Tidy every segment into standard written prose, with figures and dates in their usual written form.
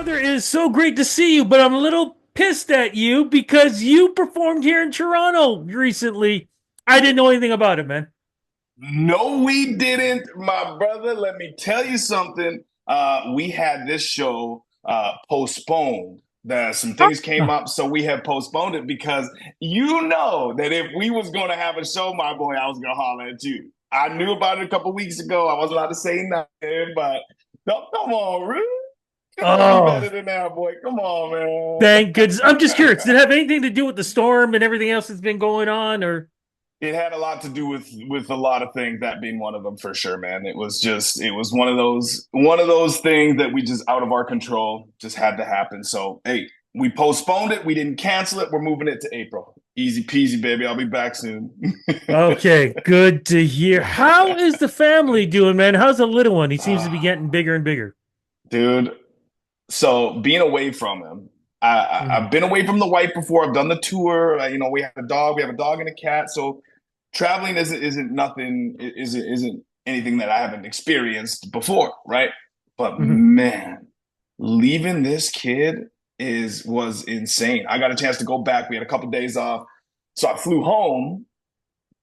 brother, it is so great to see you, but I'm a little pissed at you because you performed here in Toronto recently. I didn't know anything about it, man. No, we didn't, my brother. Let me tell you something. We had this show postponed. Some things came up, so we have postponed it because you know that if we was going to have a show, my boy, I was going to holler at you. I knew about it a couple weeks ago. I wasn't allowed to say nothing, but no, come on, Rude. You know me Oh, better than that, boy. Come on, thank goodness. I'm just curious. man. Did it have anything to do with the storm and everything else that's been going on, or? It had a lot to do with a lot of things, that being one of them for sure, man. It was one of those things that we just out of our control, just had to happen. So hey, we postponed it, we didn't cancel it, we're moving it to April. Easy peasy, baby. I'll be back soon. Okay, good to hear. How is the family doing, man? How's the little one? He seems to be getting bigger and bigger. Dude, so being away from him, I've Mhm. been away from the wife before. I've done the tour. We have a dog. We have a dog and a cat. So traveling isn't nothing. Isn't anything that I haven't experienced before, right? But Mhm. man, leaving this kid is was insane. I got a chance to go back. We had a couple days off, so I flew home.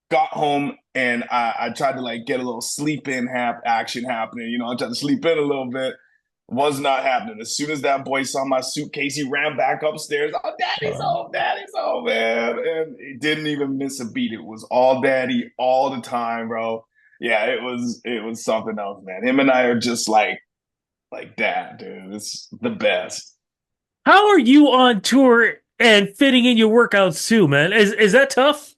Got home and I tried to like get a little sleep in action happening. I tried to sleep in a little bit, was not happening. As soon as that boy saw my suitcase, he ran back upstairs. Oh, daddy's home, man. And he didn't even miss a beat. It was all daddy all the time, bro. Yeah, it was something else, man. Him and I are just like that, dude. It's the best. How are you on tour and fitting in your workouts too, man? Is that tough?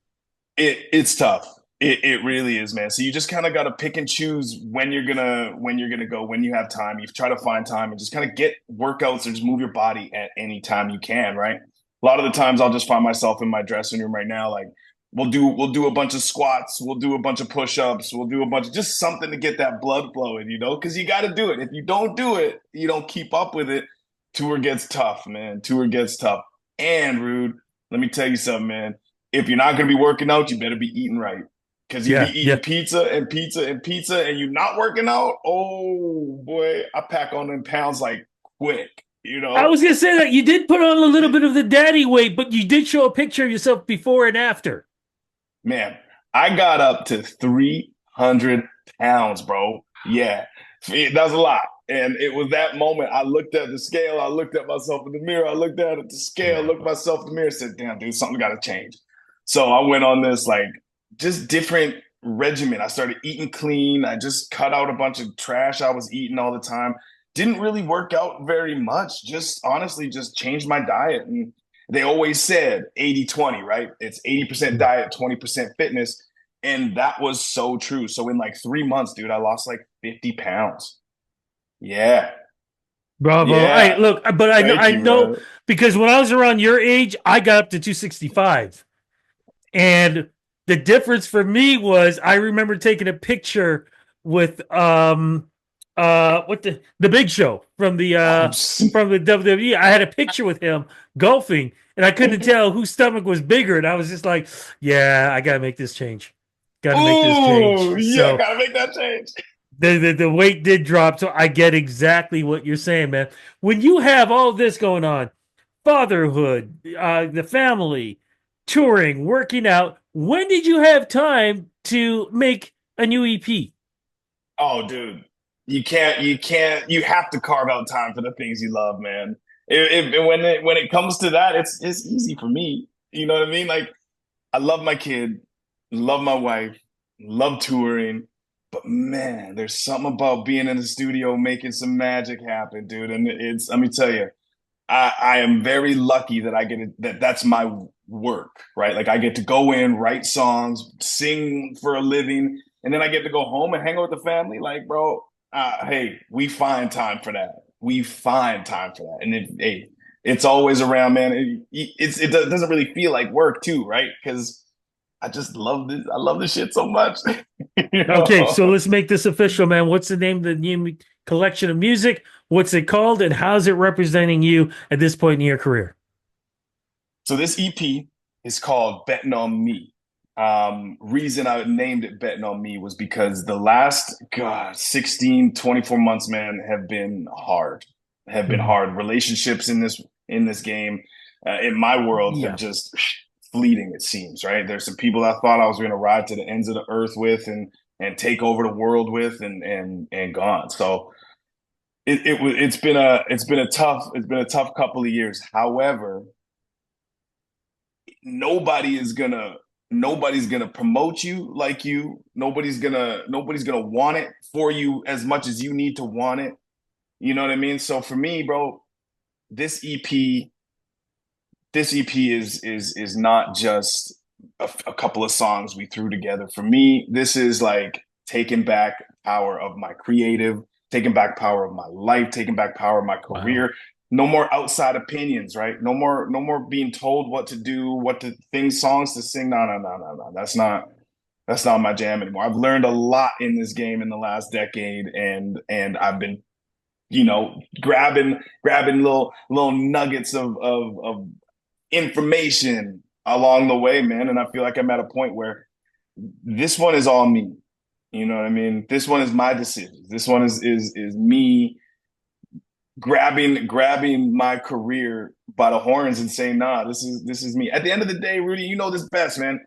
It's tough. It really is, man. So you just kind of got to pick and choose when you're gonna go, when you have time. You try to find time and just kind of get workouts or just move your body at any time you can, right? A lot of the times I'll just find myself in my dressing room right now, like we'll do a bunch of squats, we'll do a bunch of push-ups, we'll do a bunch of just something to get that blood flowing, because you got to do it. If you don't do it, you don't keep up with it. Tour gets tough, man. Tour gets tough. And Rude, let me tell you something, man, if you're not going to be working out, you better be eating right. Because you be Yeah, eating yeah. pizza and pizza and pizza and you're not working out. Oh boy, I pack on them pounds like quick, you I know? was gonna say that you did put on a little bit of the daddy weight, but you did show a picture of yourself before and after. Man, I got up to 300 pounds, bro. Yeah, that's a lot. And it was that moment I looked at the scale, I looked at myself in the mirror, I looked at the scale, looked at myself in the mirror, said, damn, dude, something got to change. So I went on this like just different regimen. I started eating clean. I just cut out a bunch of trash I was eating all the time. Didn't really work out very much. Just honestly, just changed my diet. And they always said 80-20, right? It's 80% diet, 20% fitness. And that was so true. So in like 3 months, dude, I lost like 50 pounds. Yeah. Bravo. Hey, Yeah. look, but Thank I you, know man. because when I was around your age, I got up to 265. And the difference for me was I remember taking a picture with what the Big Show from the WWE. I had a picture with him golfing and I couldn't tell whose stomach was bigger and I was just like, yeah, I got to make this change. Got to make this change. Oh, yeah, So gotta make that change. the weight did drop, so I get exactly what you're saying, man. When you have all this going on, fatherhood, the family, touring, working out, when did you have time to make a new EP? Oh, dude, you have to carve out time for the things you love, man. When it comes to that, it's easy for me. You know what I mean? Like, I love my kid, love my wife, love touring, but man, there's something about being in the studio making some magic happen, dude. And let me tell you, I am very lucky that that's my work, right? Like I get to go in, write songs, sing for a living, and then I get to go home and hang out with the family. Like, bro, hey, we find time for that. We find time for that, and hey, it's always around, man. It doesn't really feel like work, too, right? Because I just love this. I love this shit so much, you Okay, so know. let's make this official, man. What's the name of the new collection of music? What's it called, and how's it representing you at this point in your career? So this EP is called Bettin on Me. Reason I named it Betting on Me was because the last 16, 24 months, man, have been hard. have been Mhm. hard. Relationships in this game, in my world, have Yeah. just fleeting. It seems right. There's some people I thought I was going to ride to the ends of the earth with, and take over the world with, and gone. So it's been a tough couple of years. However, nobody is gonna nobody's gonna promote you like you. Nobody's gonna want it for you as much as you need to want it. You know what I mean? So for me, bro, this EP this EP is not just a couple of songs we threw together. For me, this is like taking back power of my creative, taking back power of my life, taking back power of my Wow. career. No more outside opinions, right? No more being told what to do, what to things, songs to sing. No. That's not my jam anymore. I've learned a lot in this game in the last decade, and I've been, grabbing little nuggets of information along the way, man. And I feel like I'm at a point where this one is all me. You know what I mean? This one is my decision. This one is me grabbing my career by the horns and saying, nah, this is me. At the end of the day, Rudy, you know this best, man.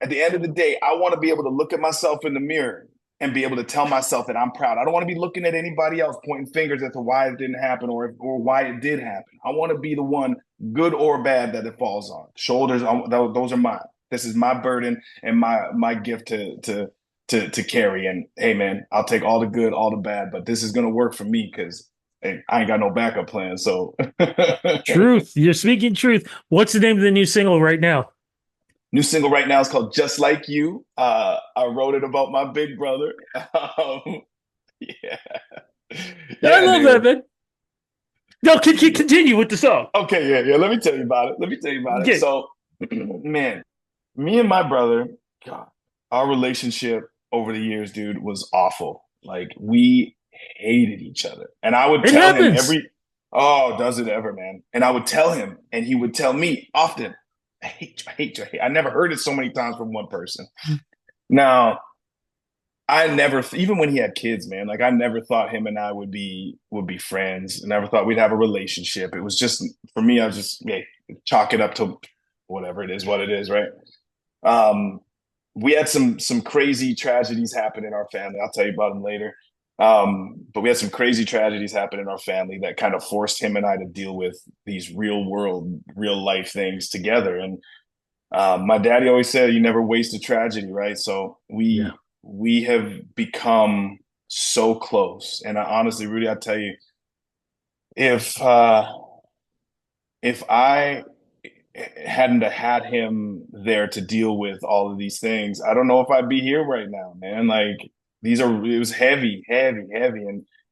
At the end of the day, I want to be able to look at myself in the mirror and be able to tell myself that I'm proud. I don't want to be looking at anybody else pointing fingers as to why it didn't happen, or why it did happen. I want to be the one, good or bad, that it falls on. Shoulders, those are mine. This is my burden and my gift to carry. And hey, man, I'll take all the good, all the bad, but this is gonna work for me because hey, I ain't got no backup plan. So Truth. You're speaking truth. What's the name of the new single right now? new single right now is called "Just Like You." I wrote it about my big brother. Yeah, I yeah, love that, dude. man. No, continue with the song. Okay, yeah. Let me tell you about it. Let me tell you about it. Yeah. So, man, me and my brother, God, our relationship over the years, dude, was awful. Like we hated each other, and I would It tell him happens. every, oh, does it ever, man? And I would tell him, and he would tell me often, I hate you, I hate you, I hate. I never heard it so many times from one person. Now, I never, even when he had kids, man, like I never thought him and I would be friends. I never thought we'd have a relationship. It was just for me. I was just, hey, chalk it up to whatever it is, what it is, right? Um, we had some crazy tragedies happen in our family. I'll tell you about them later. But we had some crazy tragedies happen in our family that kind of forced him and I to deal with these real world, real life things together. And my daddy always said, "You never waste a tragedy," right? So Yeah. we have become so close. And I, honestly, Rudy, I tell you, if if I hadn't have had him there to deal with all of these things, I don't know if I'd be here right now, man. Like it was heavy, heavy, heavy,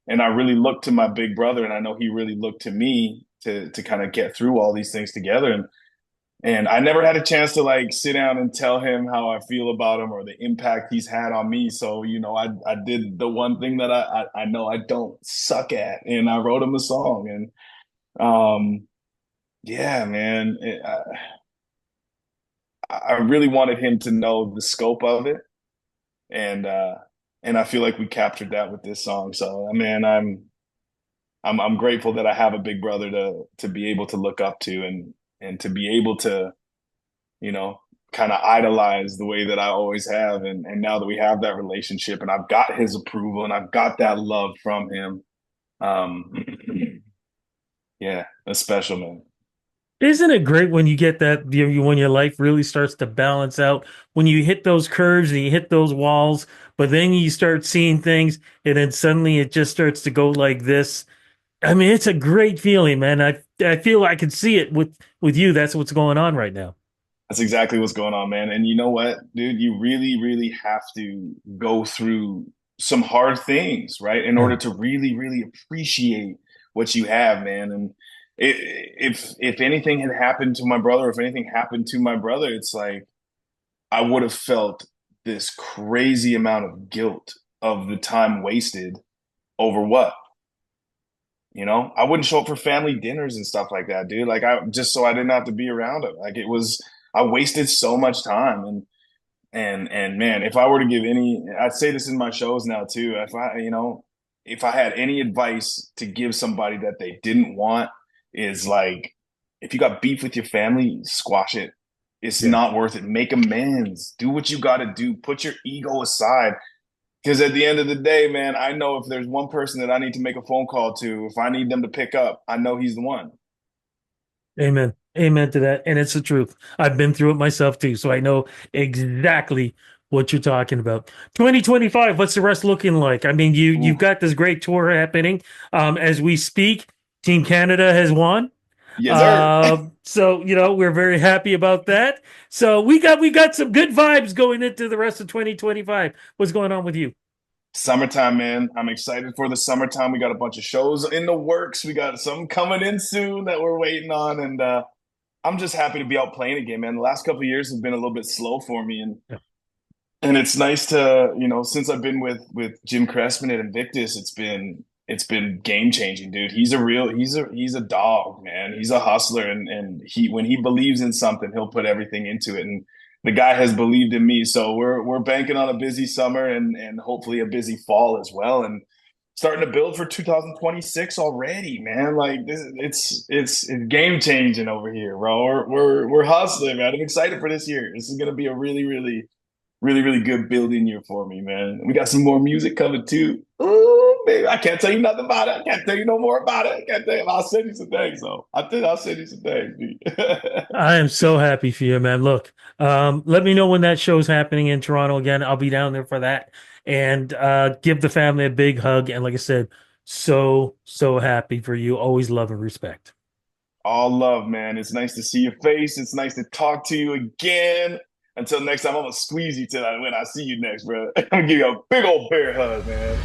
and I really looked to my big brother, and I know he really looked to me to kind of get through all these things together. And I never had a chance to like sit down and tell him how I feel about him or the impact he's had on me. So, I did the one thing that I know I don't suck at, and I wrote him a song. And yeah, man, I really wanted him to know the scope of it. And and I feel like we captured that with this song. So, man, I'm grateful that I have a big brother to be able to look up to, and to be able to, you know, kind of idolize the way that I always have. And now that we have that relationship and I've got his approval and I've got that love from him, um, yeah, that's special, man. Isn't it great when you get that, when your life really starts to balance out, when you hit those curves and you hit those walls, but then you start seeing things and then suddenly it just starts to go like this. I mean, it's a great feeling, man. I feel I can see it with you. That's what's going on right now. That's exactly what's going on, man. And you know what, dude, you really, really have to go through some hard things, right? In order Yeah. to really, really appreciate what you have, man. And if anything had happened to my brother, if anything happened to my brother, it's like I would have felt this crazy amount of guilt of the time wasted over what? I wouldn't show up for family dinners and stuff like that, dude. Like I just so I didn't have to be around him. Like it was I wasted so much time. And man, if I were to give any, I'd say this in my shows now too. If I, if I had any advice to give somebody that they didn't want, is like, if you got beef with your family, squash it. It's Yeah. not worth it. Make amends. Do what you got to do. Put your ego aside. Because at the end of the day, man, I know if there's one person that I need to make a phone call to, if I need them to pick up, I know he's the one. Amen. Amen to that. And it's the truth. I've been through it myself too. So I know exactly what you're talking about. 2025, what's the rest looking like? I mean, you've Ooh, got this great tour happening. As we speak, Team Canada has won. yes, sir. So we're very happy about that. So we got some good vibes going into the rest of 2025. What's going on with you? Summertime, man. I'm excited for the summertime. We got a bunch of shows in the works. We got some coming in soon that we're waiting on, and I'm just happy to be out playing again, man. The last couple of years have been a little bit slow for me, Yeah. and it's nice to, since I've been with Jim Cressman at Invictus, it's been game changing, dude. He's a dog, man. He's a hustler, and he when he believes in something, he'll put everything into it. And the guy has believed in me, so we're banking on a busy summer and hopefully a busy fall as well, and starting to build for 2026 already, man. Like this, it's game changing over here, bro. We're hustling, man. I'm excited for this year. This is gonna be a really, really, really, really good building year for me, man. We got some more music coming too. Oh, baby, I can't tell you nothing about it. I can't tell you no more about it. I can't tell you. I'll send you some things, though. I think I'll send you some things, dude. I am so happy for you, man. Look, let me know when that show's happening in Toronto again. I'll be down there for that and give the family a big hug. And like I said, so happy for you. Always love and respect. All love, man. It's nice to see your face. It's nice to talk to you again. Until next time, I'm gonna squeeze you till when I see you next, bro. I'm gonna give you a big old bear hug, man.